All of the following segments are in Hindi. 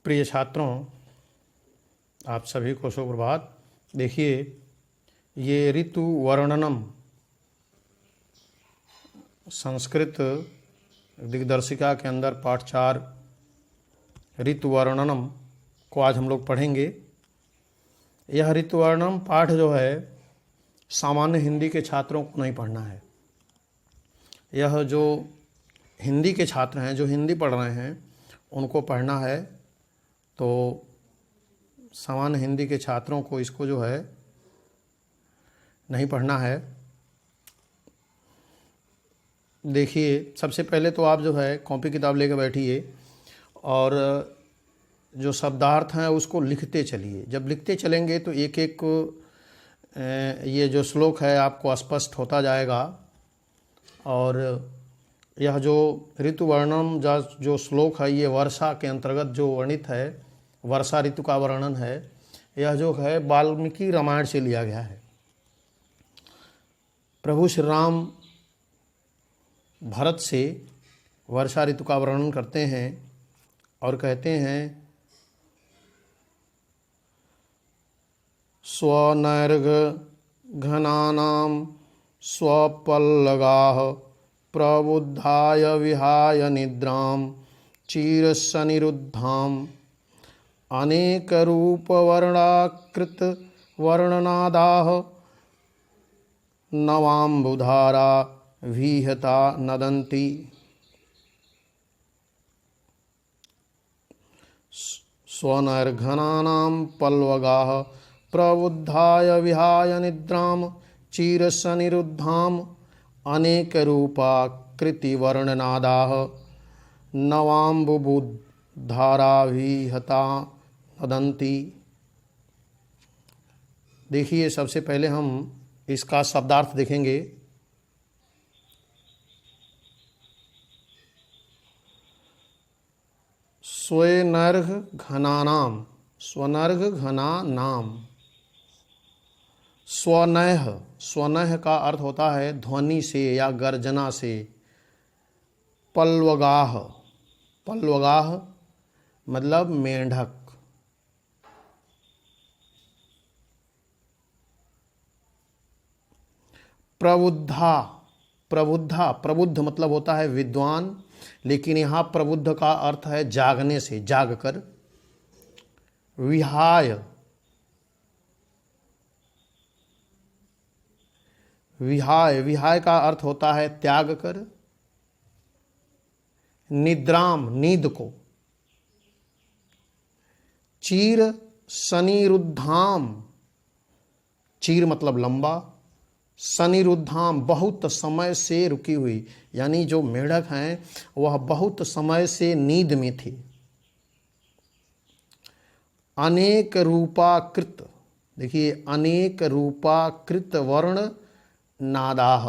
प्रिय छात्रों, आप सभी को सुप्रभात। देखिए, ये ऋतु वर्णनम संस्कृत दिग्दर्शिका के अंदर पाठ 4 ऋतु वर्णनम को आज हम लोग पढ़ेंगे। यह ऋतु वर्णनम पाठ जो है सामान्य हिंदी के छात्रों को नहीं पढ़ना है। यह जो हिंदी के छात्र हैं, जो हिंदी पढ़ रहे हैं, उनको पढ़ना है। तो सामान्य हिंदी के छात्रों को इसको जो है नहीं पढ़ना है। देखिए, सबसे पहले तो आप जो है कॉपी किताब लेकर बैठिए और जो शब्दार्थ हैं उसको लिखते चलिए। जब लिखते चलेंगे तो एक एक ये जो श्लोक है आपको स्पष्ट होता जाएगा। और यह जो ऋतु वर्णन जो श्लोक है, ये वर्षा के अंतर्गत जो वर्णित है, वर्षा ऋतु का वर्णन है। यह जो है वाल्मीकि रामायण से लिया गया है। प्रभु श्री राम भरत से वर्षा ऋतु का वर्णन करते हैं और कहते हैं, स्वनैर्घ घनानां स्वपल्लगाः प्रबुद्धाय विहाय निद्रां चिरसनिरुद्धाम् अनेकरूपवर्णाकृत वर्णनादाः नवाम्बुधारा विहता नदन्ति। स्वनर्घनानां पल्लगाः प्रबुद्धाय विहाय निद्रां चिरसनिरुद्धाम् अनेकरूपाकृतिवर्णनादाः नवाम्बुधारा विहता नदन्ति। देखिए, सबसे पहले हम इसका शब्दार्थ देखेंगे। स्वनर्घ घनानाम, स्वनर्घ घना नाम। स्वनह, स्वनह का अर्थ होता है ध्वनि से या गर्जना से। पल्वगाह, पल्वगाह मतलब मेंढक। प्रबुद्धा, प्रबुद्धा, प्रबुद्ध मतलब होता है विद्वान, लेकिन यहाँ प्रबुद्ध का अर्थ है जागने से, जागकर। विहाय, विहाय, विहाय का अर्थ होता है त्याग कर। निद्राम, नींद को। चीर सनिरुद्धाम, चीर मतलब लंबा, सनिरुद्धाम बहुत समय से रुकी हुई, यानी जो मेढक हैं वह बहुत समय से नींद में थे। अनेक रूपाकृत, देखिए, अनेक रूपाकृत वर्ण नादाह,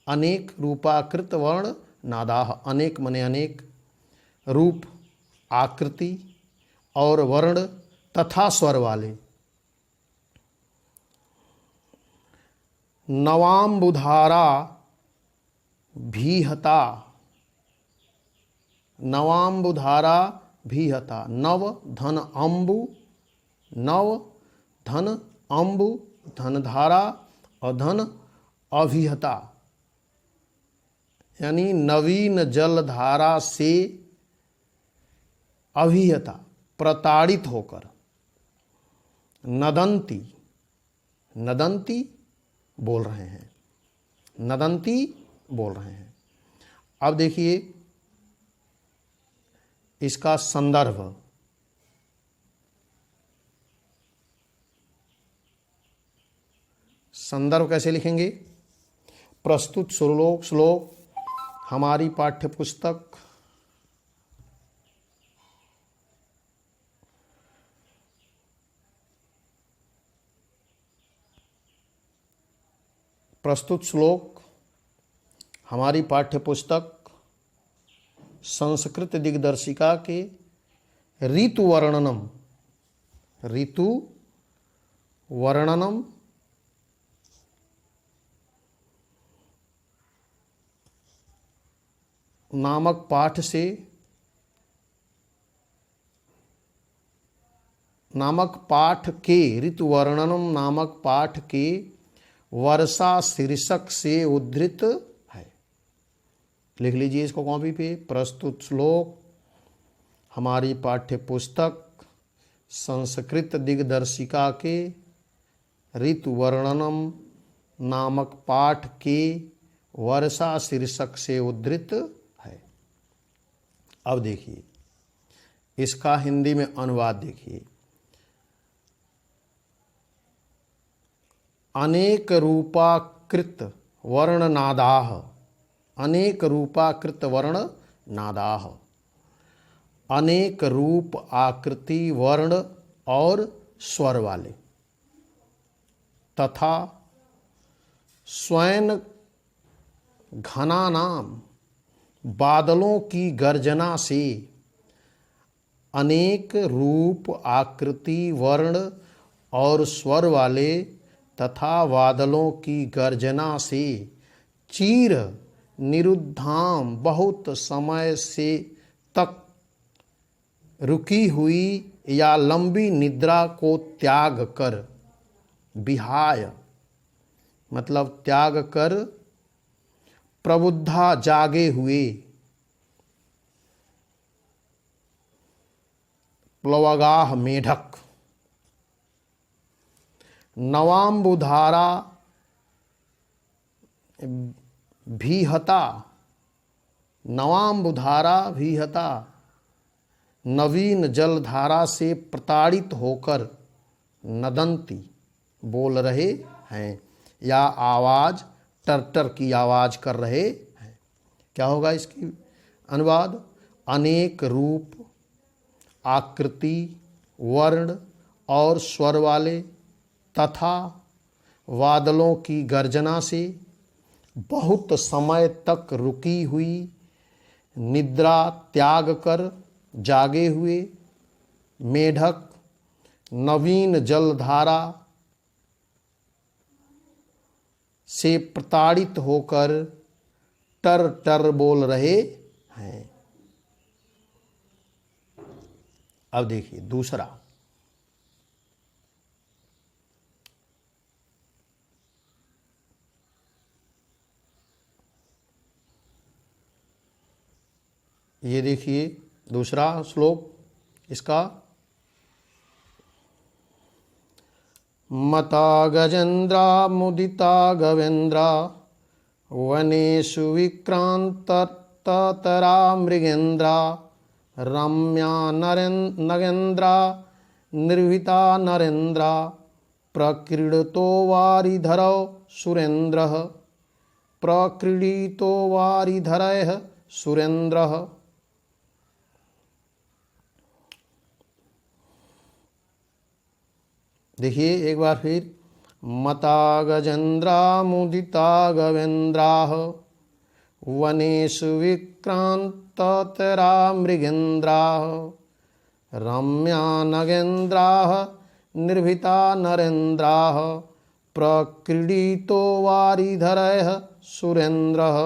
अनेक रूपाकृत वर्ण नादाह। अनेक मने अनेक, रूप आकृति और वर्ण तथा स्वर वाले। नवाम्बुधारा भीहता, नवाम्बुधारा भीहता। नव धन अम्बु, नव धन अम्बु, धन धारा और धन अभिहता, यानी नवीन जलधारा से अभिहता, प्रताड़ित होकर। नदंती, नदंती बोल रहे हैं, नदंती बोल रहे हैं। अब देखिए इसका संदर्भ। संदर्भ कैसे लिखेंगे? प्रस्तुत श्लोक हमारी पाठ्य पुस्तक प्रस्तुत श्लोक हमारी पाठ्य पुस्तक संस्कृत दिग्दर्शिका के ऋतु वर्णनम, ऋतु वर्णनम नामक पाठ से नामक पाठ के, ऋतुवर्णनम नामक पाठ के वर्षा शीर्षक से उद्धृत है। लिख लीजिए इसको कॉपी पे। प्रस्तुत श्लोक हमारी पाठ्य पुस्तक संस्कृत दिग्दर्शिका के ऋतुवर्णनम नामक पाठ के वर्षा शीर्षक से उद्धृत है। अब देखिए इसका हिंदी में अनुवाद देखिए। अनेक रूपाकृत वर्णनादाः, अनेक रूपाकृत वर्णनादाः, अनेक रूप आकृति वर्ण और स्वर वाले तथा स्वयं घनानाम बादलों की गर्जना से, अनेक रूप आकृति वर्ण और स्वर वाले तथा बादलों की गर्जना से चीर निरुद्धाम बहुत समय से तक रुकी हुई या लंबी निद्रा को त्याग कर, विहाय मतलब त्याग कर, प्रबुद्धा जागे हुए, प्लवगाह मेढक, नवाम्बुधारा भीहता, नवाम्बुधारा भीहता, नवीन जलधारा से प्रताड़ित होकर नदंती बोल रहे हैं या आवाज टरटर की आवाज कर रहे हैं। क्या होगा इसकी अनुवाद? अनेक रूप आकृति वर्ण और स्वर वाले तथा बादलों की गर्जना से बहुत समय तक रुकी हुई निद्रा त्याग कर जागे हुए मेढक नवीन जलधारा से प्रताड़ित होकर टर टर बोल रहे हैं। अब देखिए दूसरा, ये देखिए दूसरा श्लोक इसका। मता गजेन्द्रा मुदिता गवेन्द्रा वनेषु विक्रांततरा मृगेन्द्रा रम्या नगेन्द्रा निर्भीता नरेन्द्रा प्रक्रीडतो वारिधरौ सुरेन्द्रः, प्रक्रीडितो वारिधरैः सुरेन्द्रः। देखिए एक बार फिर। मता गजेन्द्रा मुदिता गवेन्द्राः वनेषु विक्रांततरा मृगेन्द्राः रम्या नगेन्द्राः निर्भीता नरेन्द्राः प्रक्रीडितो वारिधरैः सुरेन्द्रः।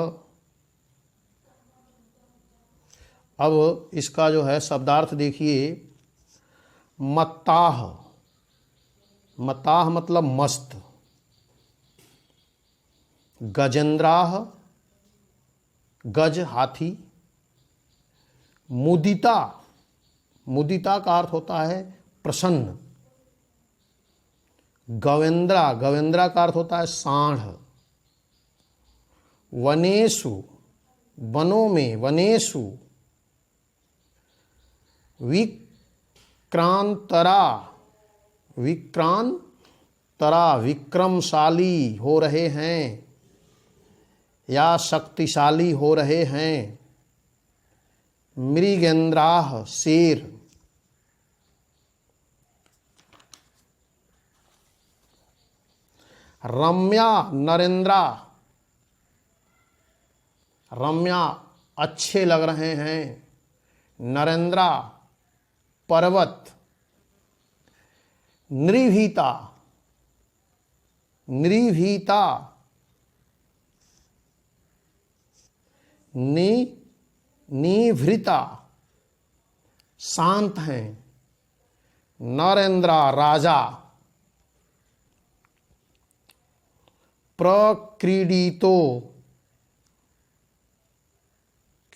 अब इसका जो है शब्दार्थ देखिए। मत्ताह, मताह मतलब मस्त, गजेन्द्राह गज हाथी, मुदिता, मुदिता का अर्थ होता है प्रसन्न, गवेन्द्रा, गवेन्द्रा का अर्थ होता है सांढ़, वनेषु वनों में, वनेषु विक्रांतरा, विक्रांतरा विक्रमशाली हो रहे हैं या शक्तिशाली हो रहे हैं। मृगेन्द्राः शेर, रम्या नरेंद्रा, रम्या अच्छे लग रहे हैं, नरेंद्रा पर्वत, निर्भीता, निर्भीता निभृता शांत हैं, नरेंद्रा राजा, प्रक्रीडितो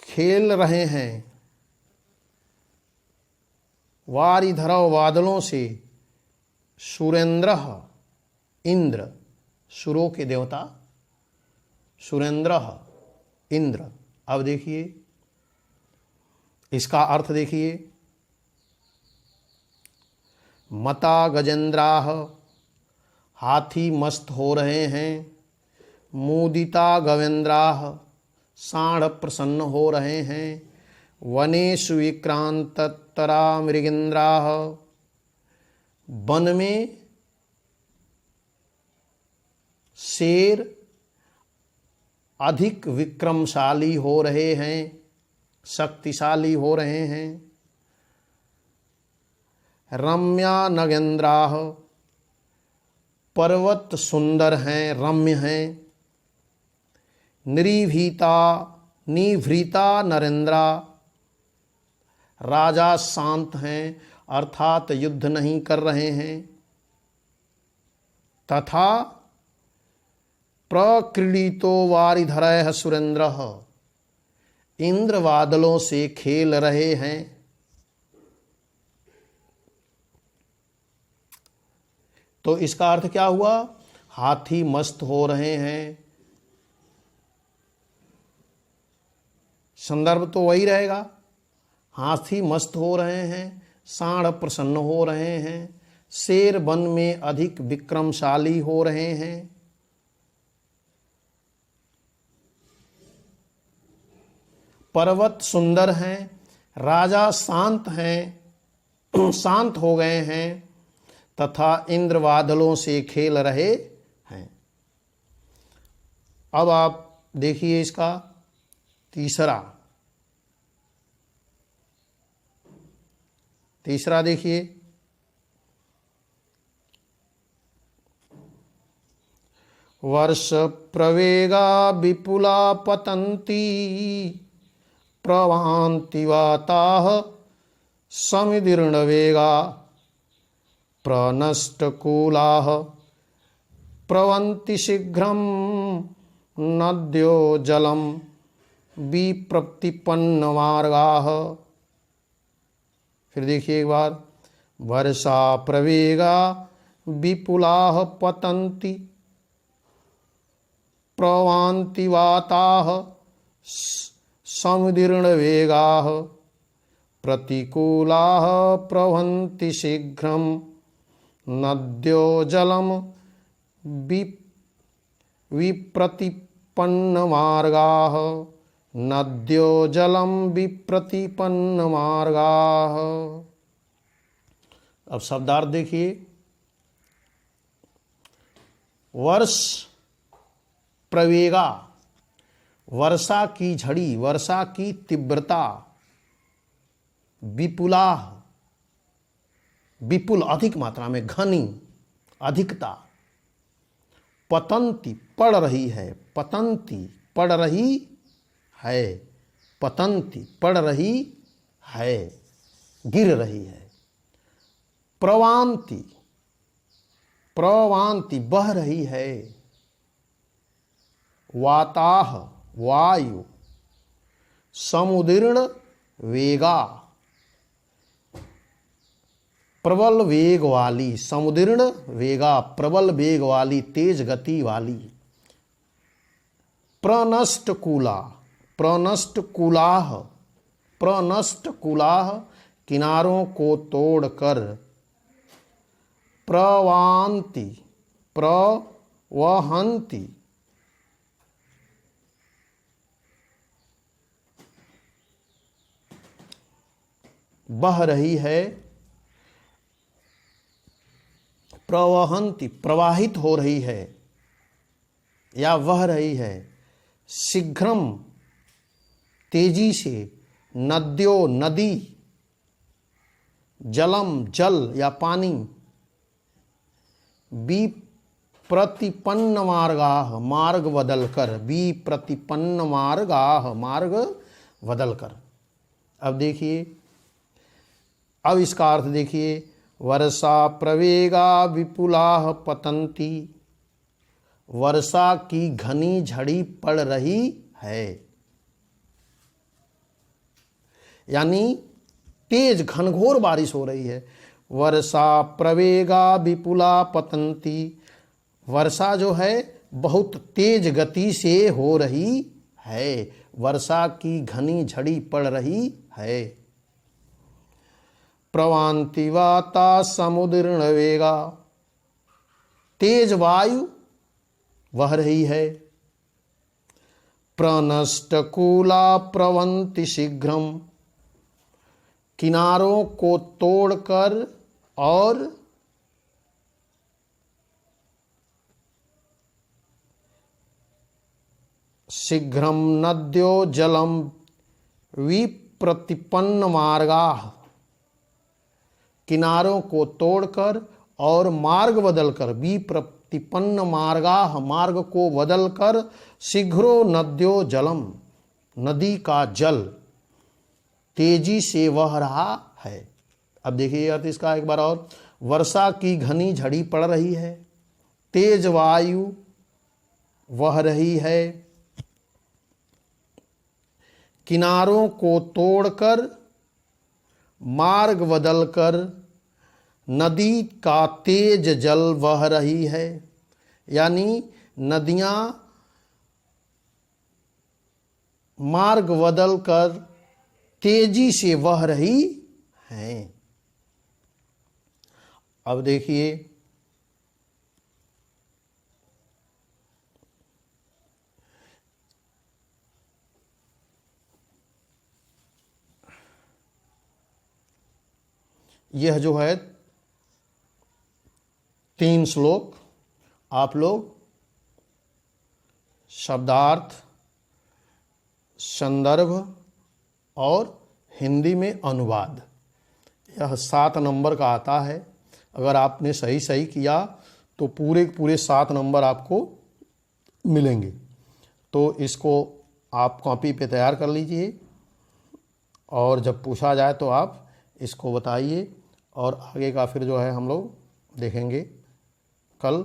खेल रहे हैं, वारिधरव बादलों से, सुरेंद्र इंद्र, सुरों के देवता सुरेंद्र इंद्र। अब देखिए इसका अर्थ देखिए, मता गजेंद्राह, हाथी मस्त हो रहे हैं, मुदिता गवेंद्राह, साढ़ प्रसन्न हो रहे हैं, वनेषु विक्रांततरा मृगेंद्राह, वन में शेर अधिक विक्रमशाली हो रहे हैं, शक्तिशाली हो रहे हैं। रम्या नगेंद्राह, पर्वत सुंदर हैं, रम्य हैं। निभृता निभृता नरेंद्रा, राजा शांत हैं अर्थात युद्ध नहीं कर रहे हैं। तथा प्रक्रीडितो वारिधरः सुरेंद्रः, इंद्र बादलों से खेल रहे हैं। तो इसका अर्थ क्या हुआ? हाथी मस्त हो रहे हैं, संदर्भ तो वही रहेगा, हाथी मस्त हो रहे हैं, साढ़ प्रसन्न हो रहे हैं, शेर वन में अधिक विक्रमशाली हो रहे हैं। पर्वत सुंदर हैं, राजा शांत हैं, शांत हो गए हैं, तथा इंद्र बादलों से खेल रहे हैं। अब आप देखिए इसका तीसरा देखिए, वर्ष प्रवेगा विपुला पतंती, प्रवान्ति वाताः समिदीर्ण वेगा, प्रनष्टकूलाः प्रवन्ति शीघ्रं, नद्यो जलं विप्रतिपन्नमार्गाः। फिर देखिए एक बार, वर्षा प्रवेगा विपुलाः पतन्ति, प्रवान्ति वाताः समुदीर्ण वेगाः, प्रतिकूलाः प्रवहन्ति शीघ्रं, नद्यो जलं विप्रतिपन्नमार्गाः, नद्यो जलं विप्रतिपन्नमार्गाः। अब शब्दार्थ देखिए, वर्ष प्रवेगा, वर्षा की झड़ी, वर्षा की तीव्रता, विपुला, विपुल अधिक मात्रा में, घनी अधिकता, पतंती पड़ रही है, पतंती पड़ रही है, पतंती पड़ रही है, गिर रही है। प्रवान्ति, प्रवान्ति बह रही है। वाताह वायु, समुदीर्ण वेगा, प्रबल वेग वाली, समुदीर्ण वेगा प्रबल वेग वाली, तेज गति वाली। प्रनष्टकूला, प्रनष्टकूलाः, प्रनष्टकूलाः किनारों को तोड़कर, प्रवान्ति प्रवहन्ति, बह रही है। प्रवहन्ति प्रवाहित हो रही है या बह रही है। शीघ्रम तेजी से, नद्यो नदी, जलम जल या पानी, विप्रतिपन्न मार्गाः मार्ग बदलकर, विप्रतिपन्न मार्गाः मार्ग बदलकर। अब देखिए, अब इसका अर्थ देखिए, वर्षा प्रवेगा विपुलाः पतन्ति, वर्षा की घनी झड़ी पड़ रही है। यानी तेज घनघोर बारिश हो रही है। वर्षा प्रवेगा विपुला पतन्ति, वर्षा जो है बहुत तेज गति से हो रही है, वर्षा की घनी झड़ी पड़ रही है। प्रवान्ति वाता समुद्र वेगा, तेज वायु वह रही है। प्रनष्टकूला प्रवन्ति शीघ्रम, किनारों को तोड़कर और शीघ्रम नद्यो जलम विप्रतिपन्न मार्गाः, किनारों को तोड़कर और मार्ग बदलकर, विप्रतिपन्न मार्गाः, मार्ग को बदलकर, शीघ्रो नद्यो जलम, नदी का जल तेजी से वह रहा है। अब देखिए अर्थ इसका एक बार और, वर्षा की घनी झड़ी पड़ रही है, तेज वायु वह रही है, किनारों को तोड़कर मार्ग बदलकर नदी का तेज जल बह रही है। यानी नदियां मार्ग बदलकर तेजी से बह रही हैं। अब देखिए यह जो है 3 श्लोक आप लोग शब्दार्थ, संदर्भ और हिंदी में अनुवाद, यह 7 नंबर का आता है। अगर आपने सही सही किया तो पूरे पूरे 7 नंबर आपको मिलेंगे। तो इसको आप कॉपी पे तैयार कर लीजिए और जब पूछा जाए तो आप इसको बताइए, और आगे का फिर जो है हम लोग देखेंगे कल।